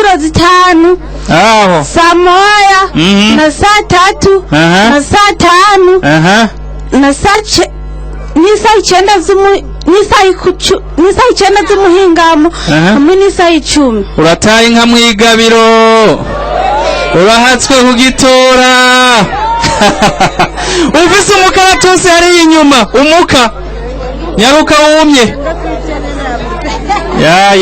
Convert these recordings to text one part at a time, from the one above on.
inshuro zitanu aho saa moya na saa tatu na saa tanu na saa n'isaha icyenda z'umuhingamo hamwe n'isaha 10. urataye inka mwigabiro urahatswe kugitora ufise umukaratasi hari inyuma umuka nyaruka wumye ya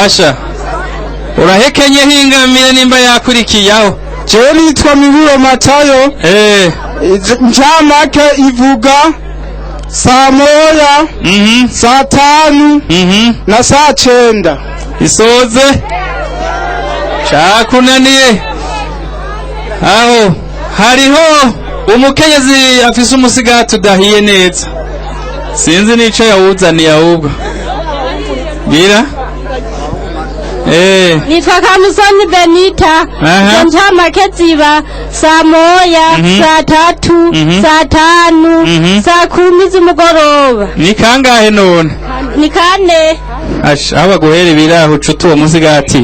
Asha urahekenye hingamire nimba yakurikiyaho jewe nitwa Miburo Matayo ncamake ivuga saa moya saa tanu na saa 9 isoze cakunaniye aho hariho umukenyezi afise umusigati udahiye neza sinzi nico yawuzaniye ahubwo bira nitwa Kamusoni Benita ncamake ziba saa moya saa tatu saa tanu saa 10 z'umugoroba. Ni kangahe none? Ni kane. Asha abaguhera ibiraho cutu uwo musigati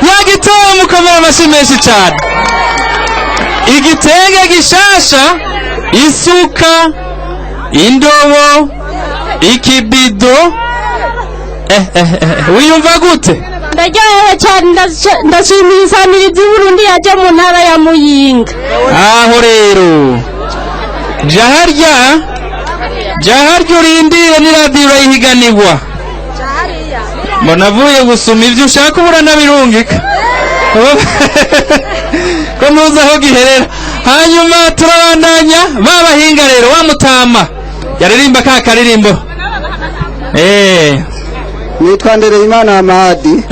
yagitoye mukomera amashyi menshi cyane. Igitenge gishasha, isuka, indobo, ikibido. Wiyumva gute? Ndaryohewe cyane, ndashimiye isamirizi y'Uburundi yaje mu ntara ya Muyinga. Aho rero jaharya urindire ni radio urayihiganirwa. Mbona avuye gusuma ivyo ushaka ubura nabirungika ko muza aho giherera. Hanyuma turabandanya babahinga rero wa Mutama yaririmba ka karirimbo nitwa Ndereyimana Amadi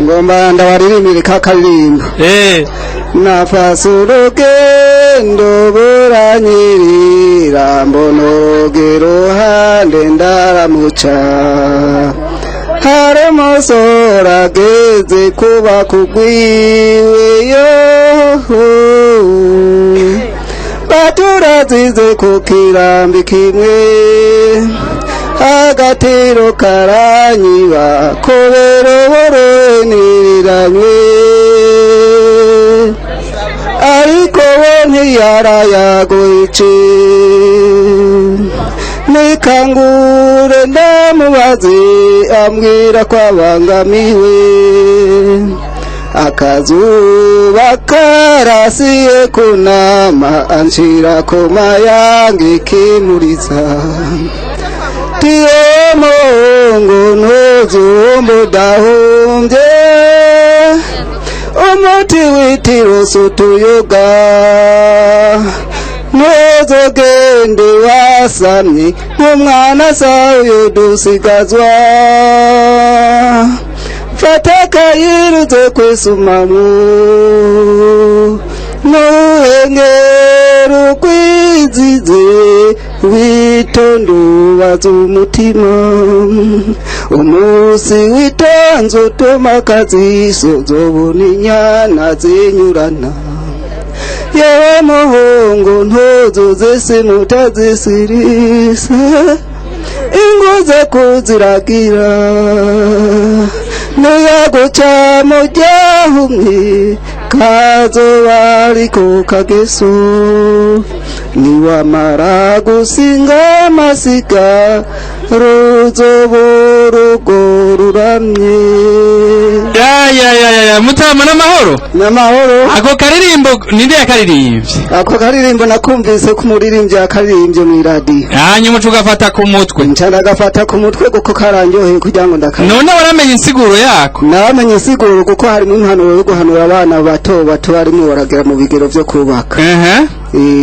ngomba ndabaririmire ka karirimbo nafase urugendo buranyirira mbonogero hande ndaramuca hare musora ageze kuba kugwiwe yoho baturazize ku kirambi kimwe agatero karanyiba kobero boreniranywe ariko we ntiyarayagoyice nikangure ndamubaze ambwira ko abangamiwe akazuba karasiye kunama anshira koma yange kimuriza tiye mongo ntuzumbu dahumbye umuti witiro sutuyoga ntuzogende wasamye nk'umwana sayo dusigazwa fataka yiruze kwisumamu nuhengero kwizize witondo bazumutima umusi witanzo tomakazi sozobona inyana zinyurana yewe muhungu ntozo zese mutazisirisa ingoze kuziragira nuyaguca mujyahumye kazo bariko kageso niwamara gusinga amasiga ruzoborugo ruramye ya Mutama n'amahoro ako karirimbo ninde yakaririmbye ako karirimbo nakumvise ku muririmbyi yakaririmbye mu radio hanyuma tugafata ku mutwe ncana gafata ku mutwe kuko karangyoheye kugira ngo ndakara none waramenye insiguro yako naramenye insiguro kuko harimo impanuro yo guhanura abana bato barimo baragera mu bigero byo kubaka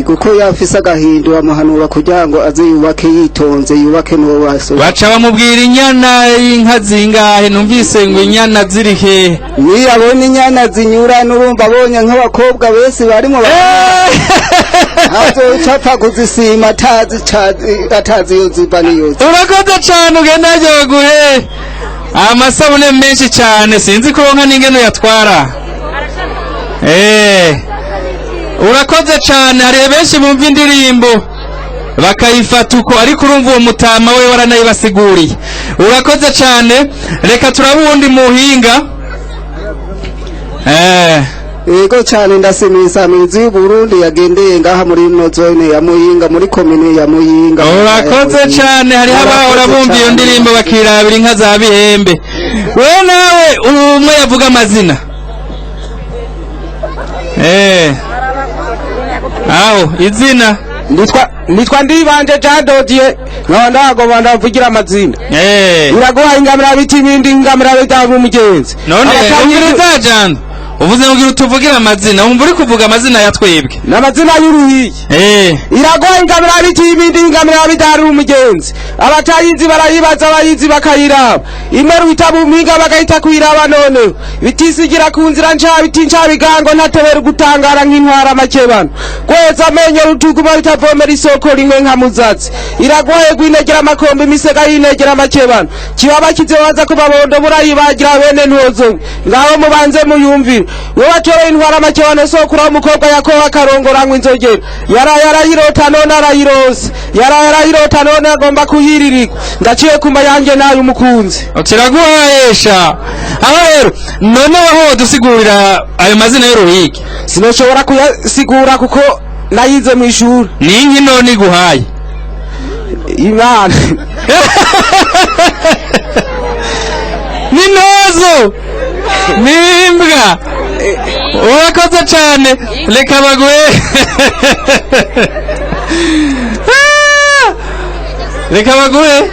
kuko yafise agahindu amuhanura kugira ngo aze yubake yitonze yubake no baso baca bamubwira inyana y'inka zingahe numvise ngo inyana ziri he ni abone inyana zinyura n'urumva abonye nk'abakobwa bese barimo hazo chapa kuzisima atazi yo zibani yo urakoze cyane ugenda yoguhe amasabune menshi cyane sinzi ko nka ningeno yatwara urakoze cyane hari benshi bumva indirimbo bakayifata uko, ariko urumva uwo mutama we waranayibasiguriye. Urakoze cyane. Reka turabundi muhinga. Ego cyane ndasimisa mizi y'Uburundi yagendeye ngaha muri no zone ya Muyinga muri komine ya Muyinga. Urakoze cyane. Hari abahora bumva iyo ndirimbo bakirabira inka za bihembe. We nawe umwe yavuga amazina. Aho izina nitwa Ndibanje Jadodie ndago bandavugira amazina. Iraguha ingamira biti ibindi ingamira bitavu mugenzi. None ubwiriza jana uvuze ngo utuvugira amazina, umva uri kuvuga amazina ya twebwe n'amazina y'uruhiye. Iraguha ingamira biti ibindi ingamira bitaru umugenzi. Abatayizi barayibaza abayizi bakayiraba. Imeru itabu minga bagahita kwiraba none bitisigira ku nzira nca biti nca bigango ntatebera gutangara nk'intwara makebano kweza amenyo rutuguma bitavomera isoko rimwe nka muzazi. Iraguhaye gwinegera amakombe imisega yinegera makebano kibaba kizewaza ko babondo burayibagira bene ntozo ngaho mubanze muyumvira we watore intwara makebano sokura umukobwa yakoba karongoranywa inzogera yarayirota none arayirose yarayirota none agomba kuyiririka ndaciye kumba yanjye nayo umukunzi kiraguhayesha. Aho rero none waho dusigurira ayo mazina y'uruhigi sinoshobora kuyasigura kuko nayize mu ishuri. Ninki none iguhaye Imana Ninozo nimbwa. Urakoze cyane. Reka baguhe reka baguhe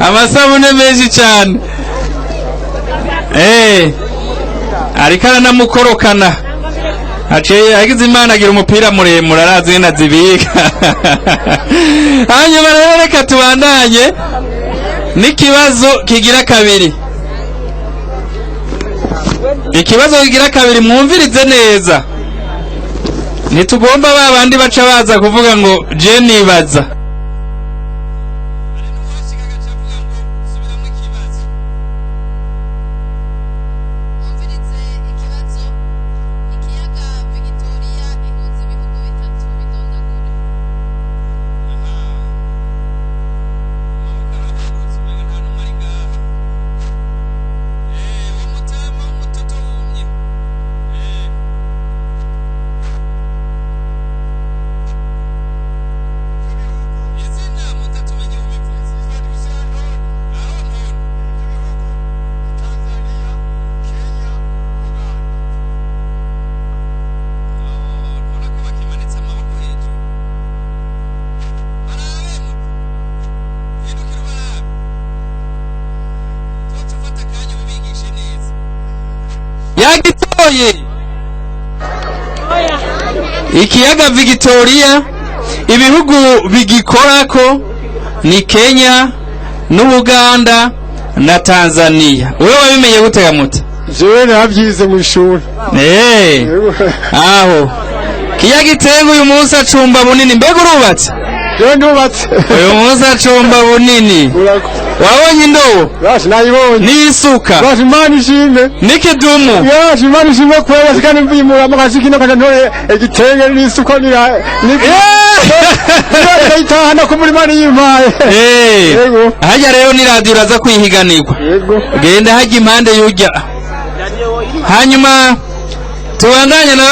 amasabune menshi cyane. Ariko aranamukorokana aciye agize Imana agira umupira muremure arazi ngena zibika. Hanyuma rero reka tubandanye n'ikibazo kigira kabiri. Ikibazo kigira kabiri mwumvirize neza. Nitugomba babandi baca baza kuvuga ngo je nibaza. Ikiyaga Victoria ibihugu bigikorako ni Kenya n'Uganda na Tanzania. Wewe wabimenye gute Muta? Jewe nabyize mu ishuri. Aho kiyaga Itengo uyu munsi acumba bunini. Mbega urubatse? Je ndubatse. Uyu munsi acumba bunini. Wabonye indobo? Yashi nayibonye. N'isuka? Yashi Imana ishimwe. N'ikidumu? Yashi Imana ishimwe kwera sikane mbimura amakashikino kajantore igitenge n'isuka ni itahana ko muri Imana yimpaye. Hajya rero ni radio iraza kwihiganirwa. Genda hajya impande y'ujya. Hanyuma tubandanye na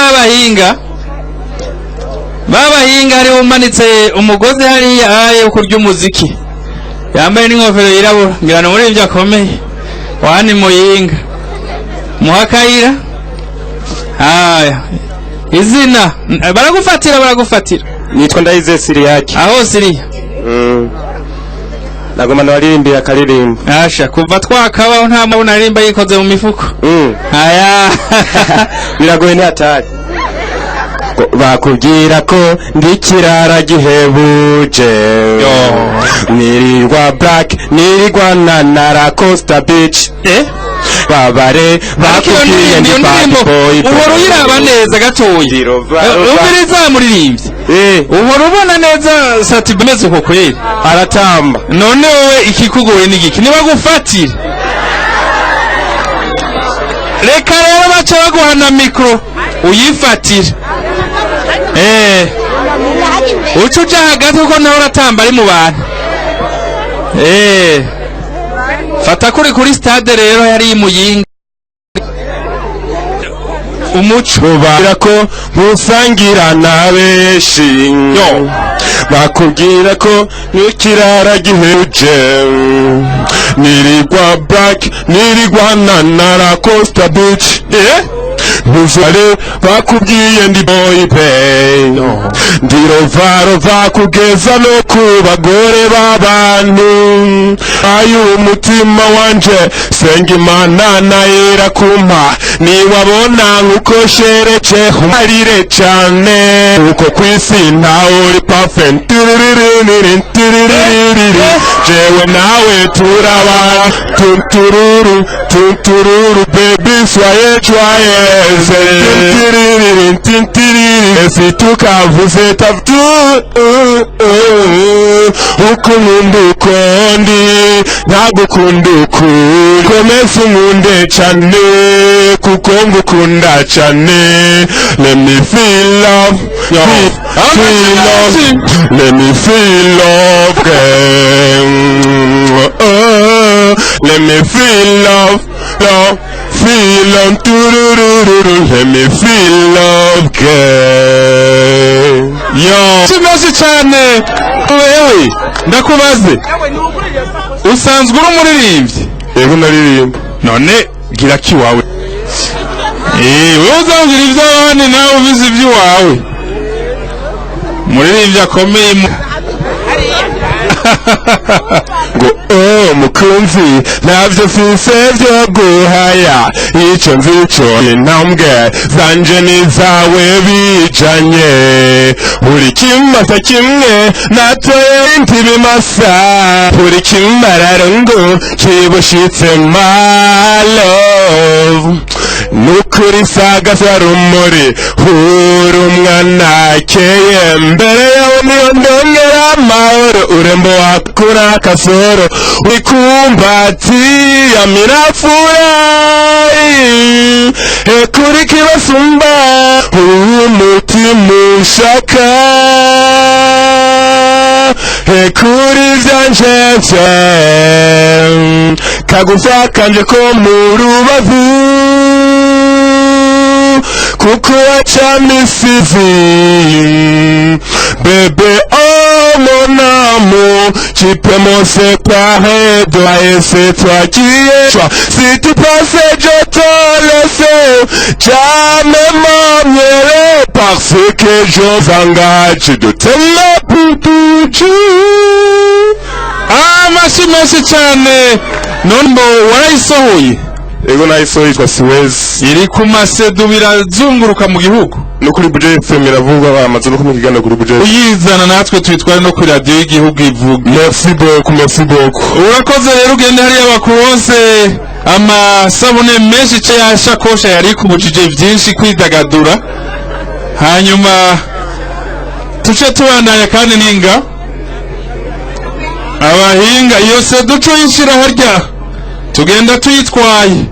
babahinga hari umanitse umugozi hariya aye kurya umuziki yambaye n'ingofero yirabura ngirana muri ibyo akomeye wani Muyinga muhakayira. Izina baragufatira nitwa Ndayize Siriyaki. Aho Siriya nagoma naririmbiye akaririmbo asha kuva twakabaho nta muntu naririmba yikoze mu mifuko. Biragoye ni atari bakubwira ko ndikirara gihebuje nirirwa Black nirirwa na Costa Beach. Babare bakubwiye ndi bad boy. Uhora uyiraba neza gatoyi ubiriza muririmbye uhora ubona neza satibemeze ko kweli aratamba. None wowe ikikugoye n'igiki niba gufatira reka rero baca baguhana mikro uyifatira uca uja hagati kuko nawe uratamba ari mu bantu. Fata kuri stade rero yari imuyinga umuco ubabwira ko musangira na benshi bakubwira ko n'ikirara gihuje nirigwa black nirigwa na Costa Beach ntuzare bakubwiye ndi boy pay ndirovarova kugeza no ku bagore b'abantu ayo umutima wanje senga Imana nayera kumpa niwabona nkuko shereje umarire cane uko kwisi ntawe uri perfect jewe nawe turaba tuntururu baby soyez joyeuse si tukavuze tavtu ukunda ukundi ntagukunda ukuri komeza unkunde cane kuko ngukunda cane. Let me feel love, feel love, let me feel love, let me feel love, feel love, let me feel love, yo kimeze cyane. Wewe ndakubaze usanzwe uri umuririmbyi? Yego naririmba. None gira ki wawe? Wewe uzangira iby'abandi nawe ubizi iby'iwawe. Muririmbyi akomeye ngo mukunzi navyo mfise vyo guhaya ico nzico intambwe zanje nizawe bijanye buri kimasa kimwe natoye ntibimasa buri kimararo ngo kibushitse my love nukuri sagasa rumuri huri umwana keye mbere yawe niyo ndongera amahoro urembo wakura kasoro wikumbatiya mirafurahi kuri kibasumba umutima ushaka kuri vyanje kagufa kanje ko mu rubavu kuko wacamisizi bebe mon amour, tu peux me séparer de toi et c'est toi qui es toi. Si tu pensais je te laissais, jamais m'ennuierai parce que je m'engage de t'aimer pour tout. Merci cyane. None warayisohoye? Ego nayisohoye yitwa Siwezi. Iri ku masedu birazunguruka mu gihugu. No kuri budget FM iravugwa bamaze no kumikigana kuri budget. Uyizana natwe twitware no kuri radio y'igihugu ivuga. Merci beaucoup. Urakoze rero ugende hari abakuronse amasabune menshi cye yashakosha yari kubujije byinshi kwidagadura. Hanyuma tuce tubandanya kandi ninga abahinga iyo se duco yishira harya tugenda tuyitwaye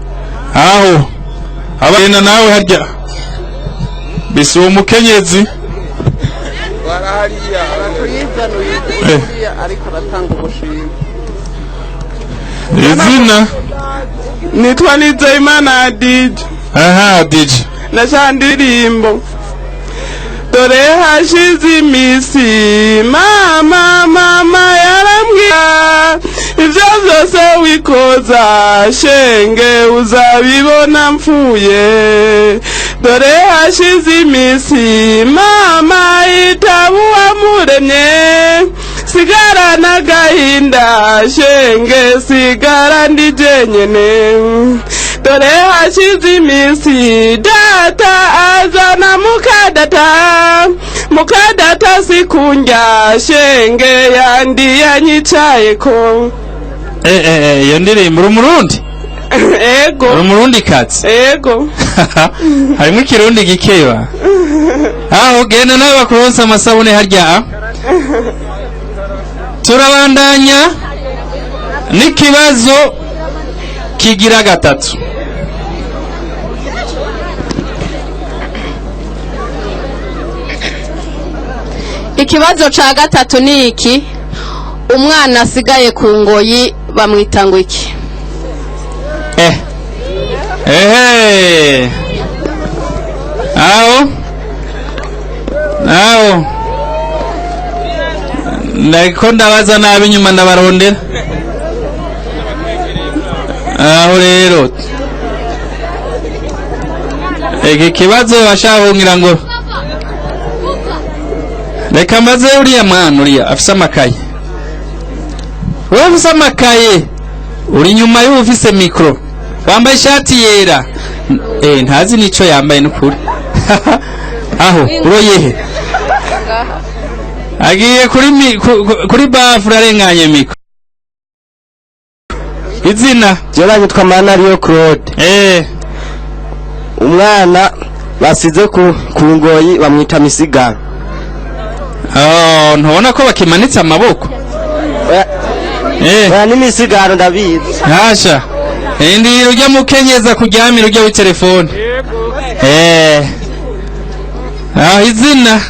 aho abana nawe harya bisi umukenyezi warahariya aratuyizana ariko aratanga ubushimwe. izina nitwa Nizeyimana Dj. aha Dj na shandirimbo dore hashize imisi mama yarambwira ibyo byose wikoza shenge uzabibona mfuye. Dore hashize imisi mama itabuwa muremye sigara n'agahinda shenge sigara ndi jenyene. Dore hashize imisi data azana mukadata sikunja shenge yandi yanyicayeko. iyo ndirimbo umurundi ego umurundi katsi ego harimo ikirundi gikeba aho genda nawe bakuronsa amasabune harya. Turabandanya n'ikibazo kigira gatatu. ikibazo ca gatatu ni iki umwana asigaye ku ngoyi bamwita ngo iki aho ndako ndabaza nabi nyuma ndabarondera aho rero iki kibazo bashahungira ngo reka maze uriya mwana uriya afise amakaye wewe ufise amakaye uri nyuma y'ufise mikro wambaye ishati yera ntazi nico yambaye n'ukuri aho uroyehe agiye kuri bafura arenganye mikro izina jera nyitwa Manariyo Claude umwana basize ku ngoyi bamwita misigaro ntubona ko bakimanitse amaboko ni misigaro ndabizi hasha ndi rujya mukenyeza kuryamira ujya w'itelefone izina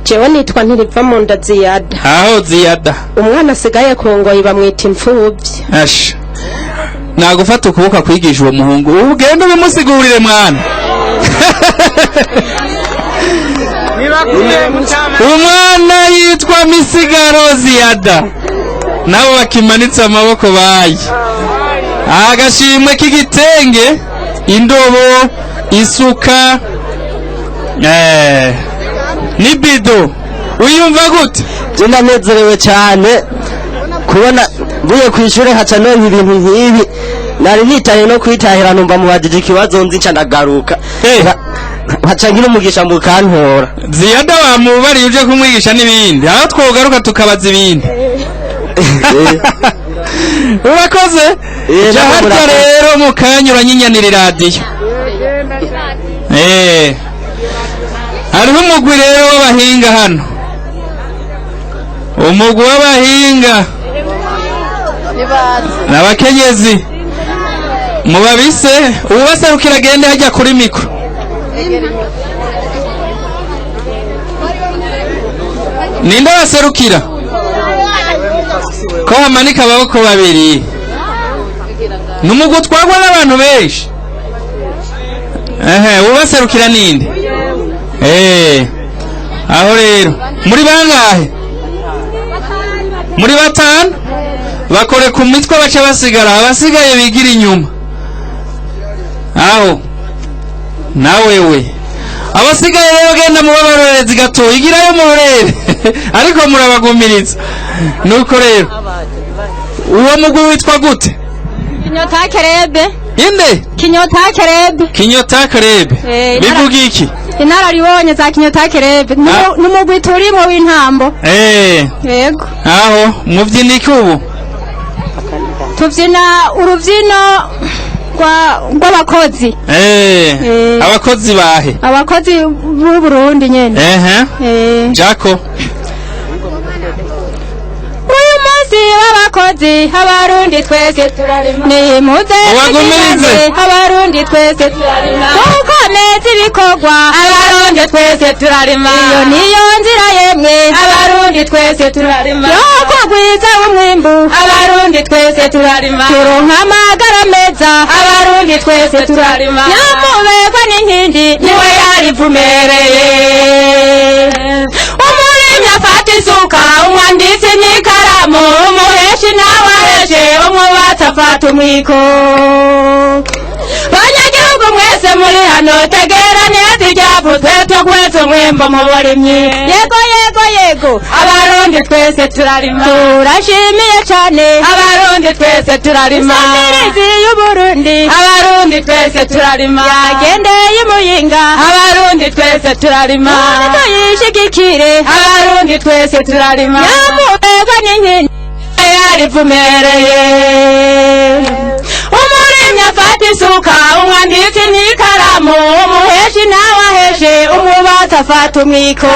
jewe nitwa Ntiripfa mu nda Ziyada aho Ziyada umwana asigaye ku ngoyi bamwita imfubyi asha nagufata ukuboko kwigisha uwo muhungu ugende ubimusigurire mwana umwana yitwa Misigaro Ziyada nabo bakimanitse amaboko bayi agashimwe k'igitenge indobo isuka nibido uyumva gute ndanezerewe cyane kubona mvuye ku ishure haca nonye ibintu nk'ibi nari nitaye no kwitahira numva mubajije ikibazo nzi nca ndagaruka haca ngira umugisha mukantora Ziyada wamubariye uje kumwigisha n'ibindi aho twogaruka tukabaza ibindi urakoze jaharya rero mukanyura nyinyanira radio hariho umugwi rero w'abahinga hano umugwi w'abahinga n'abakenyezi mubabise ubaserukira agende hajya kuri mikro ninde baserukira ko hamanika ababoko babiri n'umugwi utwarwa n'abantu benshi ubaserukira ninde aho rero muri bangahe muri batanu bakore ku mitwe baca basigara abasigaye bigira inyuma aho nawewe abasigaye rero genda mubabarorezi gato igirayo murere ariko murabagumiriza nuko rero uwo mugwi witwa gute Kinyota Kerebe inde Kinyota Kerebe Kinyota Kerebe bivuga iki inararibonye za Kinyota Kerebe n'umugwi turimo w'intambo yego aho muvyina iki ubu tuvyina uruvyino rw'abakozi abakozi bahe abakozi b'u Burundi nyene jako abakozi abarundi twese turarima ni muze abarundi twese turarima ukomeza ibikorwa abarundi twese turarima iyo niyo nzira yemwe abarundi twese turarima yo kugwiza umwimbu abarundi twese turarima turonka amagara meza abarundi twese turarima nyamuberwa n'inkindi niwe yarivumereye umurimyi afata isuka umwanditsi n'ikaramu umuheshi n'abaheje umwubatsi afata umwiko banyagihugu mwese muri hano tegera neza iryavuzwe tugweze umwimbo mu burimyi yego yego yego abarundi twese turarima turashimiye cyane abarundi twese turarima isamirizi y'uburundi abarundi twese turarima yagendeye imuyinga abarundi twese turarima tuyishigikire abarundi twese turarima yamuberwa n'inkindi yarivumereye umurimyi afata isuka umwanditsi n'ikaramu umuheshi n'abaheje umwubatsi afata umwiko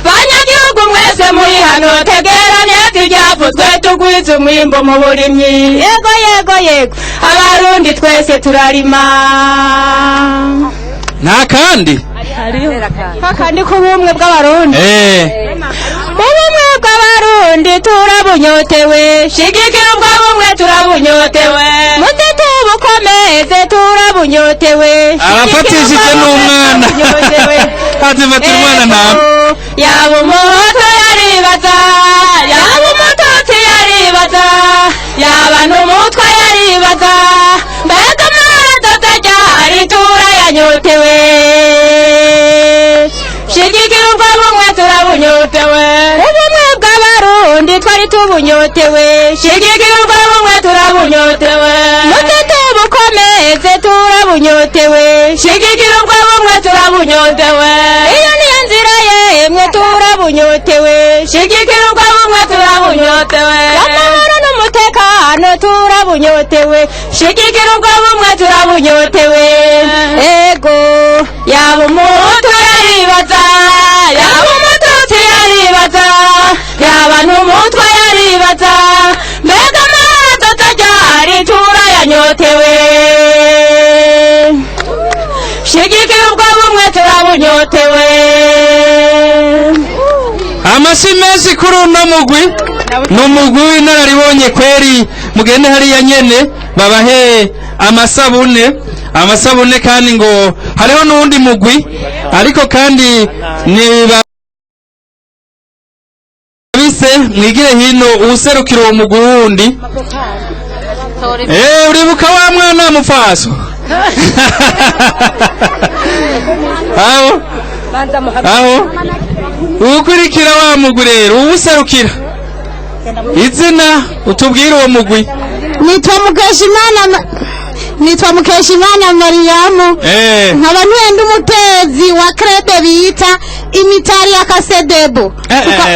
banyagihugu mwese muri hano tegera neza iryavuzwe tugwize umwimbo mu burimyi yego yego yego abarundi twese turarima nta kandi kakandi k'ubumwe bw'abarundi ubumwe bw'abarundi turabunyotewe shigikira ubwo bumwe turabunyotewe mutete bukomeze turabunyotewe arafatishije n'umwana azifatira umwana ntabwo yaba umuhoto yaribaza yaba umututsi yaribaza yaba n'umutwa yaribaza mbega amaraso atajyari turayanyotewe shigikira ubwo bumwe turabunyotewe ubumwe bw'abarundi twari tubunyotewe shigikira ubwo bumwe turabunyotewe mutete bukomeze turabunyotewe shigikira ubwo bumwe turabunyotewe iyo niyo nzira yemwe turabunyotewe shigikira ubwo bumwe turabunyotewe amahoro n'umutekano turabunyotewe shigikira ubwo bumwe turabunyotewe ego yaba umuhutu yaribaza yaba umututsi yaribaza yaba n'umutwa yaribaza mbega amaraso atajyari turayanyotewe shigikira ubwo bumwe turabunyotewe amashyi menshi kuri uno mugwi ni umugwi w'inararibonye kweri mugende hariya nyene babahe amasabune kandi ngo hariho n'uwundi mugwi ariko kandi ni bise mwigire hino uwuserukira uwo mugwi wundi uribuka wa mwana mufaso aho uwukurikira wa mugwi rero uwuserukira izina utubwire uwo mugwi nitwa Mukeshimana Mariamu nkaba ntwenda umutezi wa krebe bita imitari ya kasedebo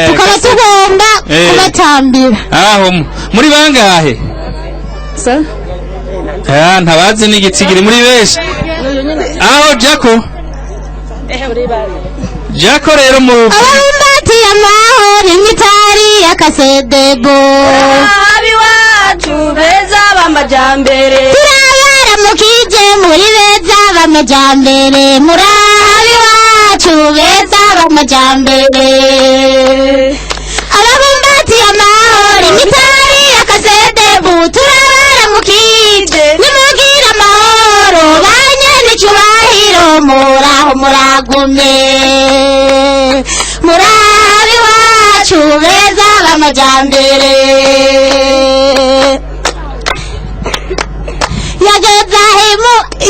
tukaba tugomba kubatambira aho muri bangahe ntabazi n'igitsigiri muri benshi aho Jako rero mu abarumbati amahoro imitari ya kasedebo abiwacu beza b'amajambere turabara mukije muri beza b'amajambere murabi wacu beza b'amajambere abarumbati amahoro imitari ya kasedebo turabara mukije nimugira amahoro banyene cyubahiro muraho muragume murabi wacu beza b'amajambere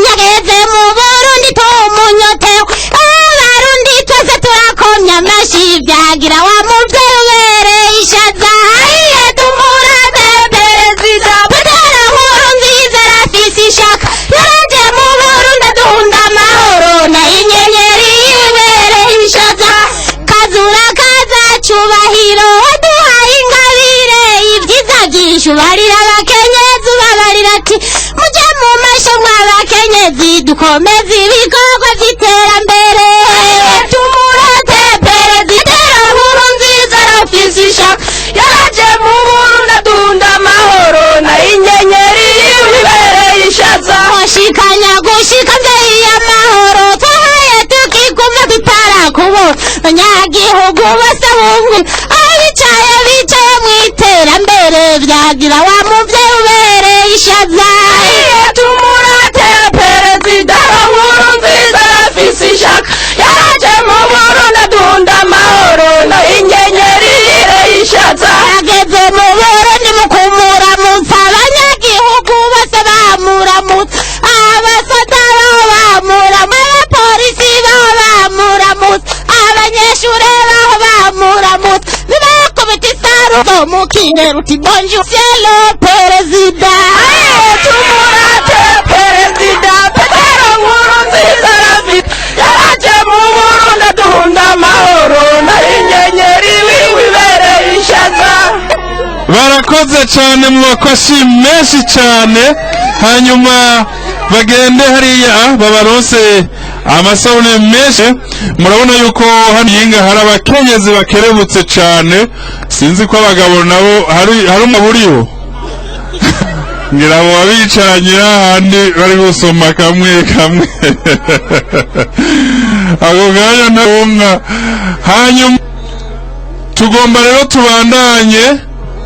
yageze mu Burundi tumunyotewe abarundi twese turakomya amashi byagira wa muvyeyi ubereye ishaza iye tumurate perezida Petero Nkurunziza arafise ishaka yaraje mu Burundi adunda amahoro na inyenyeri ibereye ishaza kazura kaza cubahiro waduhaye ingabire ibyiza byinshi ubarira abakenyezi ubabarira ati muje mu masho mw'abakenyezi dukomeze ibikorwa by'iterambere tumurate perezida Nkurunziza arafise ishaka yaraje mu Burundi adunda amahoro na inyenyeri ibereye ishaza washikanya gushika mbere y'amahoro twahaye tukigumya tutarakubona abanyagihugu bose bumwe abicaye mw'iterambere byagira wa muvyeyi ubereye ishaza tumurate perezida Nkurunziza arafise ishaka yaraje mu Burundi adunda amahoro na inyenyeri ibereye ishaza yageze mu Burundi mu kumuramutsa abanyagihugu bose bamuramutsa abasoda bamuramutsa abapolisi bamuramutsa abanyeshure bamuramutsa nibakubita isaruto mu kinero uti bonjour c'est le président tumurate perezida Petero Nkurunziza arafise yaraje mu Burundi adunda amahoro na inyenyeri ibereye ishaza barakoze cyane mu bakoshi menshi cyane hanyuma bagende hariya babaronse amasabune menshi murabona yuko hano yinga hari abakenyezi bakerebutse cyane sinzi ko abagabo nabo hari umuburiho ngira ngo babicaranye ahandi bari gusoma kamwe ako kanya ntumwa. Hanyuma tugomba rero tubandanye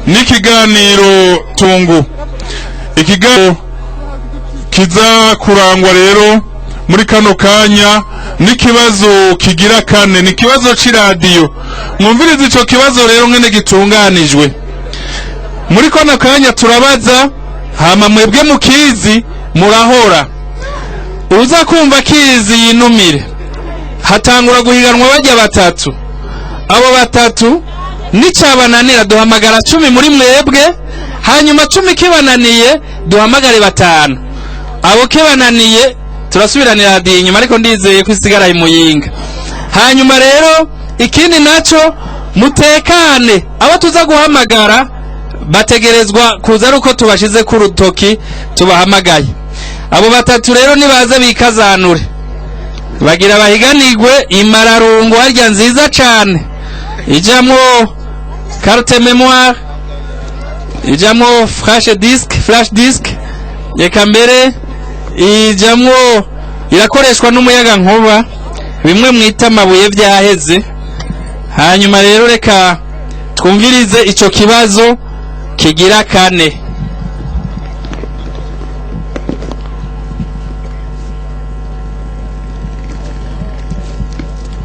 n'ikiganiro tungu. Ikiganiro kiza kurangwa rero muri kano kanya n'ikibazo kigira kane, n'ikibazo c'iradiyo. Mwumvirize ico kibazo rero ngene gitunganijwe. Muri kano kanya turabaza, hama mwebwe mukizi murahora. Uza kumva kizi yinumire. Hatangura guhiganwa bajya batatu. Abo batatu nicabananira duhamagara 10 muri mwebwe, hanyuma 10 kibananiye duhamagare 5. Abo kibananiye turasubiranira hadi inyuma, ariko ndizeye ko isigara imuyinga. Hanyuma rero ikindi naco mutekane, abo tuza guhamagara bategerezwa kuza ruko tubashize ku rutoki tubahamagaye. Abo batatu rero nibaza bikazanure, bagira bahiganirwe imararungu harya nziza cane, ijamwo carte mémoire, ijamwo flash disk, reka mbere ijamwo irakoreshwa n'umuyaga nkuba, bimwe mwita amabuye vyaheze. Hanyuma rero reka twumvirize ico kibazo kigira kane.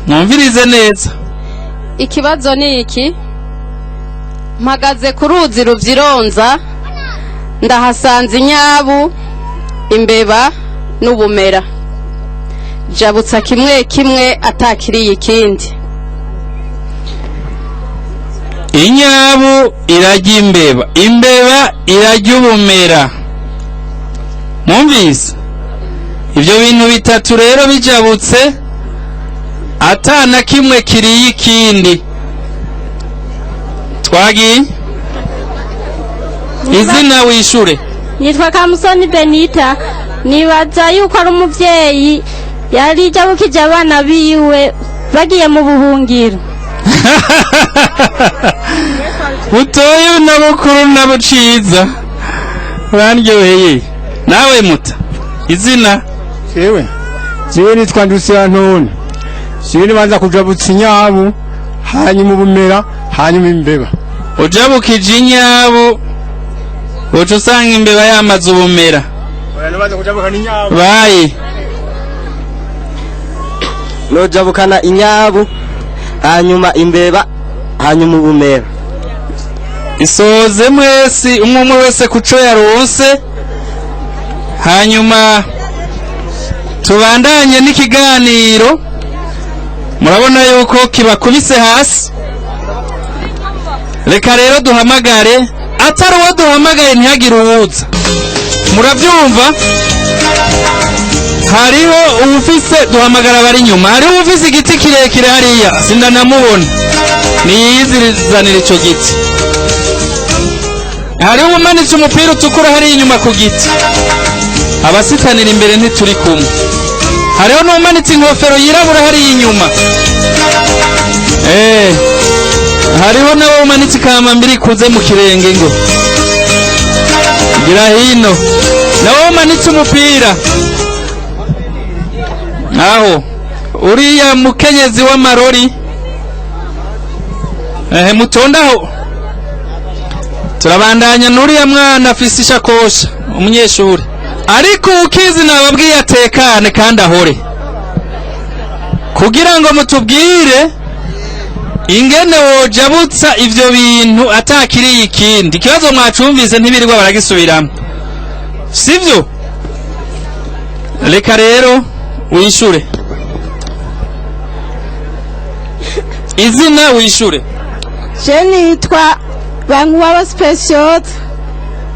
Mwumvirize neza. Ikibazo ni iki: mpagaze ku ruzi ruvyironza, ndahasanze inyabu, imbeba n'ubumera, jabutsa kimwe kimwe atakiriye ikindi. Inyabu irajya imbeba, imbeba irajya ubumera. Mwumvise ivyo bintu bitatu rero bijabutse atana kimwe kiriye ikindi. Twagi izina wishure. Nitwa Kamusoni Benita, nibaza yuko ari umuvyeyi yari jabukije abana biwe bagiye mu buhungiro. Butoye n'abukuru n'abuciza baryoheye. Nawe muta izina? Jewe nitwa Ndusirantone. Jewe nibanza kujabutsa inyabu, hanyuma ubumera, hanyuma imbeba. Ujabukije inyabu uca usanga imbeba yamaze ubumera. Bayi nojabukana inyabu, hanyuma imbeba, hanyuma ubumera. Isoze mwesi umwe wese kuco yaronse. Hanyuma tubandanye n'ikiganiro. Murabona yuko kibakubise hasi. Reka rero duhamagare, atari uwo duhamagaye ntihagire uwuza. Murabyumva? Hariho uwufise duhamagara bari nyuma. Hariho uwufise igiti kirekire hariya, sindanamubona. Niyizizanira ico giti. Hariho umanitse umupira utukura hariya inyuma ku giti. Abasitanira imbere ntituri kumwe. Hariho n'umanitse inkofero yirabura hariya inyuma. Hariho nawe umanitse ikamambiri kuze mu kirenge ngo gira hino. Nawe umanitse umupira aho uriya mukenyezi w'amarori. Mutondaho. Turabandanya n'uriya mwana afise ishakosha, umunyeshuri. Ariko ukizi nababwiye atekane kandi ahore, kugira ngo mutubwire ingene wojabutsa ivyo bintu atakiriye ikindi. Ikibazo mwacumvise ntibirirwa baragisubiramo, sivyo? Reka rero wishure. Izina wishure. Je nitwa Bankuwaba Special,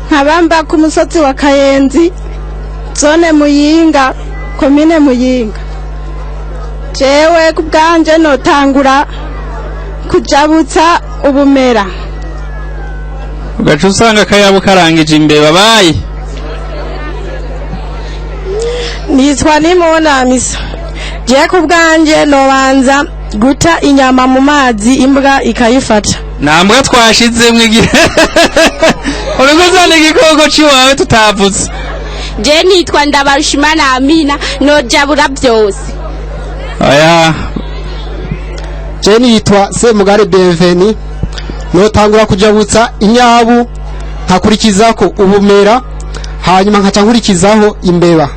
nkabamba ku musozi wa Kayenzi, zone Muyinga, komine Muyinga. Jewe kubwanje notangura kujabutsa ubumera. Ugaca usanga akayabo karangije imbeba. Bayi nitwa Nimonamisa. Je kubwanje nobanza guta inyama mu mazi, imbwa ikayifata. Nambwa twashize mwigira. Uruguzana igikoko ciwawe tutavuze. Je nitwa Ndabarushimana Amina, nojabura byose. aya Jeni yitwa Semugare Bienveni notangura kujabutsa inyabu nkakurikizako ubumera hanyuma nkaca nkurikizaho imbeba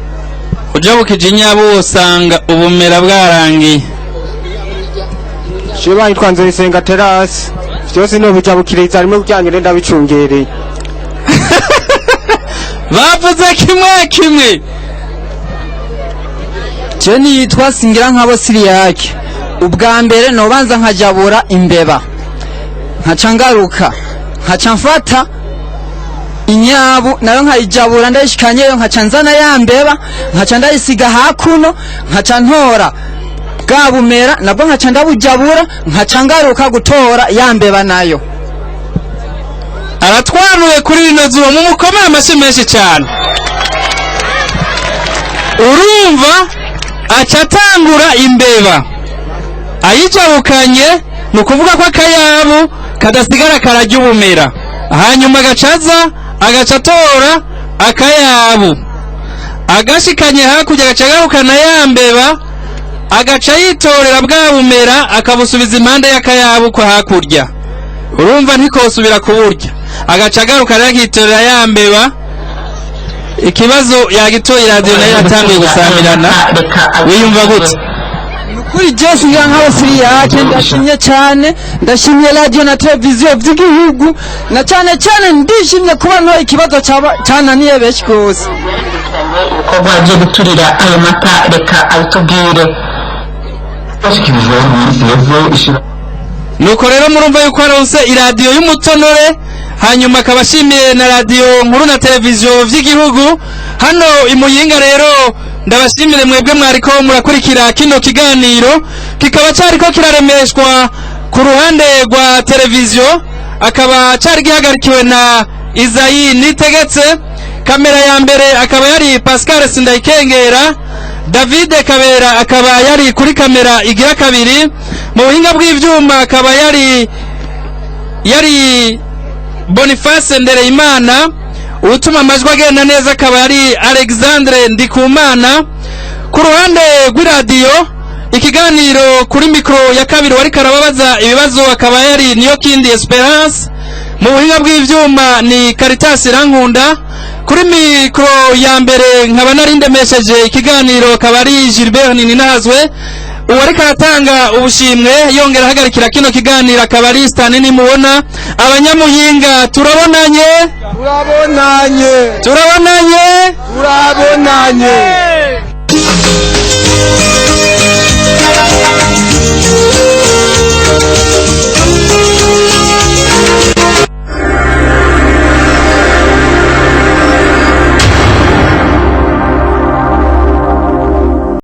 ujabukije inyabu usanga ubumera bwarangiye Sheba yitwa Nzoyisenga Terasi byose no bijabukiriza arimo kujyanye ndabicungereye bavuze kimwe Jeni yitwa Singira nkabo Siriyake ubwa mbere nobanza nkajabura imbeba nkaca ngaruka nkaca mfata inyabu nayo nkayijabura ndayishikanyeyo nkaca nzana ya mbeba nkaca ndayisiga hakuno nkaca ntora bwa bumera nabwo nkaca ndabujabura nkaca ngaruka gutora ya mbeba nayo aratwanuye kuri rino zuba mu mukomere amashyi menshi cyane urumva aca atangura imbeba ayijabukanye ni ukuvuga ko akayabu kadasigara karajya ubumera hanyuma agacaza agaca atora akayabu agashikanye hakurya agaca agarukana ya mbeba agaca yitorera bwa bumera akabusubiza impande y'akayabu ko hakurya urumva ntikosubira kuburya agaca agaruka rero akitorera ya mbeba ikibazo yagitoye radio nayo yatangiye gusamirana wiyumva gute kuri Jesse ngira nk'abo Siriyake ndashimye cyane ndashimye radio na televiziyo by'igihugu na cyane ndishimye kuba nto ikibazo cyananiye benshi gose uko baje guturira ayo mata reka abitubwire nuko rero murumva yuko aronse iradiyo y'umutonore hanyuma akabashimiye na radio nkuru na televiziyo vy'igihugu hano imuyinga rero ndabashimire mwebwe mwariko murakurikira kino kiganiro kikaba cariko kiraremeshwa ku ruhande rwa televiziyo akaba cari gihagarikiwe na Isayi Nitegetse kamera ya mbere akaba yari Pascal Sindayikengera David Kabera akaba yari kuri kamera igira kabiri mu buhinga bw'ivyuma akaba yari Boniface Ndereyimana utuma amajwi agenda neza akaba yari Alexandre Ndikumana ku ruhande rw'iradiyo ikiganiro kuri mikro ya kabiri wari karababaza ibibazo akaba yari niyo kindi Esperance mu buhinga bw'ivyuma ni Caritas Rankunda kuri mikro ya mbere nkaba narindemesheje ikiganiro akaba ari Gilbert Ninazwe uwari karatanga ubushimwe yongera hagarikira kino kiganiro akaba ari Stanini mubona abanyamuhinga turabonanye